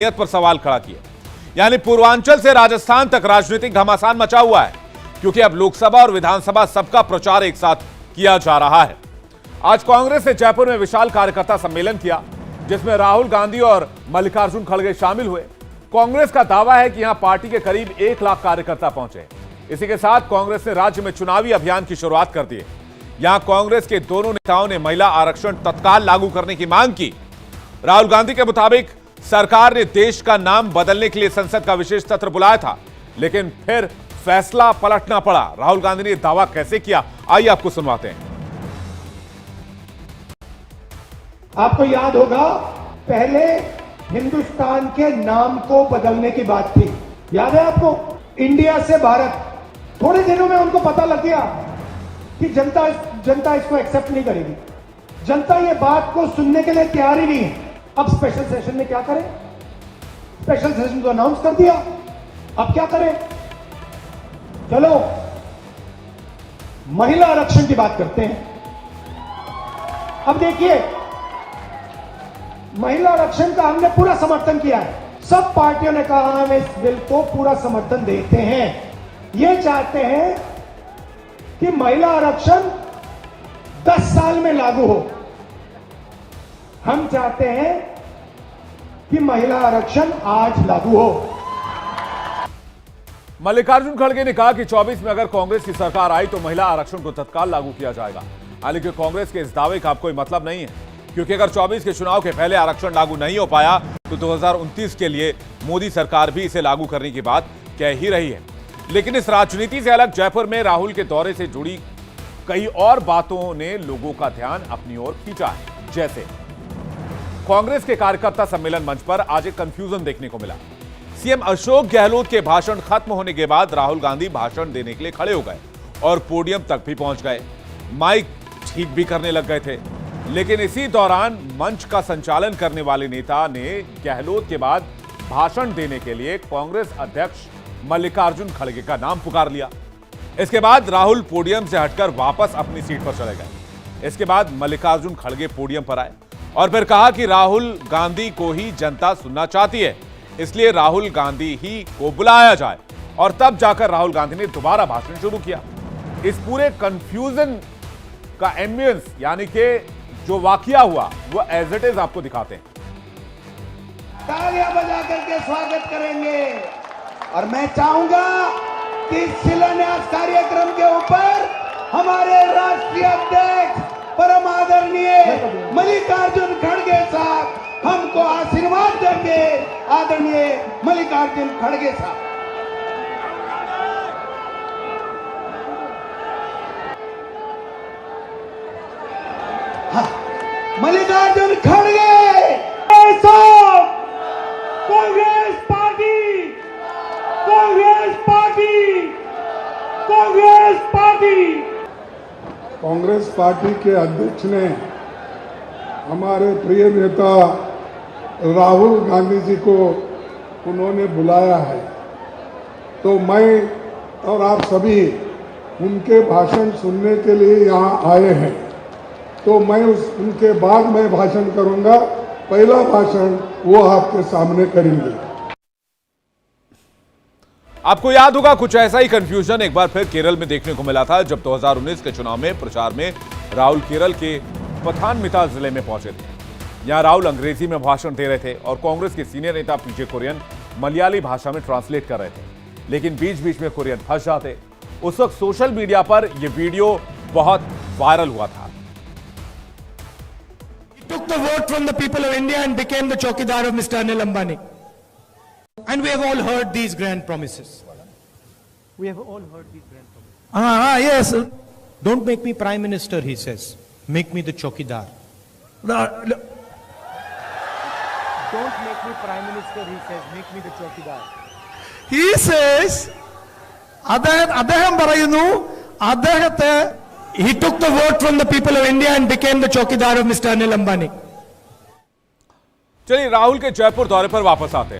पर सवाल खड़ा किया। यानी पूर्वांचल से राजस्थान तक राजनीतिक घमासान मचा हुआ है, क्योंकि अब लोकसभा और विधानसभा सबका प्रचार एक साथ किया जा रहा है। आज कांग्रेस ने जयपुर में विशाल कार्यकर्ता सम्मेलन किया, जिसमें राहुल गांधी और मल्लिकार्जुन खड़गे शामिल हुए। कांग्रेस का दावा है कि यहां पार्टी के करीब 1 लाख कार्यकर्ता पहुंचे। इसी के साथ कांग्रेस ने राज्य में चुनावी अभियान की शुरुआत कर दी है। यहां कांग्रेस के दोनों नेताओं ने महिला आरक्षण तत्काल लागू करने की मांग की। राहुल गांधी के मुताबिक सरकार ने देश का नाम बदलने के लिए संसद का विशेष सत्र बुलाया था, लेकिन फिर फैसला पलटना पड़ा। राहुल गांधी ने दावा कैसे किया, आइए आपको सुनवाते हैं। आपको याद होगा, पहले हिंदुस्तान के नाम को बदलने की बात थी। याद है आपको? इंडिया से भारत। थोड़े दिनों में उनको पता लग गया कि जनता इसको एक्सेप्ट नहीं करेगी। जनता ये बात को सुनने के लिए तैयार ही नहीं है। अब स्पेशल सेशन में क्या करें? स्पेशल सेशन को अनाउंस कर दिया, अब क्या करें? चलो महिला आरक्षण की बात करते हैं। अब देखिए, महिला आरक्षण का हमने पूरा समर्थन किया है। सब पार्टियों ने कहा हम इस बिल को पूरा समर्थन देते हैं। ये चाहते हैं कि महिला आरक्षण 10 साल में लागू हो। हम चाहते हैं कि महिला आरक्षण आज लागू हो। मल्लिकार्जुन खड़गे ने कहा कि 24 में अगर कांग्रेस की सरकार आई तो महिला आरक्षण को तत्काल लागू किया जाएगा। हालांकि कांग्रेस के इस दावे का कोई मतलब नहीं है, क्योंकि अगर 24 के चुनाव के पहले आरक्षण लागू नहीं हो पाया तो 2029 के लिए मोदी सरकार भी इसे लागू करने की बात कह ही रही है। लेकिन इस राजनीति से अलग जयपुर में राहुल के दौरे से जुड़ी कई और बातों ने लोगों का ध्यान अपनी ओर खींचा है। जैसे कांग्रेस के कार्यकर्ता सम्मेलन मंच पर आज एक कंफ्यूजन देखने को मिला। सीएम अशोक गहलोत के भाषण खत्म होने के बाद राहुल गांधी भाषण देने के लिए खड़े हो गए और पोडियम तक भी पहुंच गए। माइक ठीक भी करने लग गए थे, लेकिन इसी दौरान मंच का संचालन करने वाले नेता ने गहलोत के बाद भाषण देने के लिए कांग्रेस अध्यक्ष मल्लिकार्जुन खड़गे का नाम पुकार लिया। इसके बाद राहुल पोडियम से हटकर वापस अपनी सीट पर चले गए। इसके बाद मल्लिकार्जुन खड़गे पोडियम पर आए और फिर कहा कि राहुल गांधी को ही जनता सुनना चाहती है, इसलिए राहुल गांधी ही को बुलाया जाए। और तब जाकर राहुल गांधी ने दोबारा भाषण शुरू किया। इस पूरे कंफ्यूजन का एम्बियंस, यानी कि जो वाकया हुआ, वो एज इट इज आपको दिखाते हैं। तालियां बजा करके स्वागत करेंगे। और मैं चाहूंगा कि शिलान्यास कार्यक्रम के ऊपर हमारे राष्ट्रीय अध्यक्ष परम आदरणीय मल्लिकार्जुन खड़गे साहब हमको आशीर्वाद देंगे। आदरणीय मल्लिकार्जुन खड़गे साहब। हाँ, मल्लिकार्जुन खड़गे साहब। Congress party, Congress party, Congress party. Congress party के अध्यक्ष ने हमारे प्रिय नेता राहुल गांधी जी को उन्होंने बुलाया है, तो मैं और आप सभी उनके भाषण सुनने के लिए यहाँ आए हैं। तो मैं उनके बाद मैं भाषण करूँगा। पहला भाषण वो आपके सामने करेंगे। आपको याद होगा, कुछ ऐसा ही कंफ्यूजन एक बार फिर केरल में देखने को मिला था, जब 2019 के चुनाव में प्रचार में राहुल केरल के पथानमिथा जिले में पहुंचे थे। यहां राहुल अंग्रेजी में भाषण दे रहे थे और कांग्रेस के सीनियर नेता पीजे कुरियन मलयाली भाषा में ट्रांसलेट कर रहे थे, लेकिन बीच बीच में कुरियन फंस जाते। उस वक्त सोशल मीडिया पर यह वीडियो बहुत वायरल हुआ था। He took the vote from the people of India and became the chowkidar of Mr. Anil Ambani. And we have all heard these grand promises. We have all heard these grand promises. Yes. Don't make me prime minister, he says. Make me the chowkidar. Don't make me prime minister, he says. Make me the chowkidar. He says, അദ്ദേഹം പറയുന്നു, അദ്ദേഹത്തെ He took the vote from the people of India and became the chowkidar of Mr. Anil Ambani. चलिए राहुल के जयपुर दौरे पर वापस आते हैं।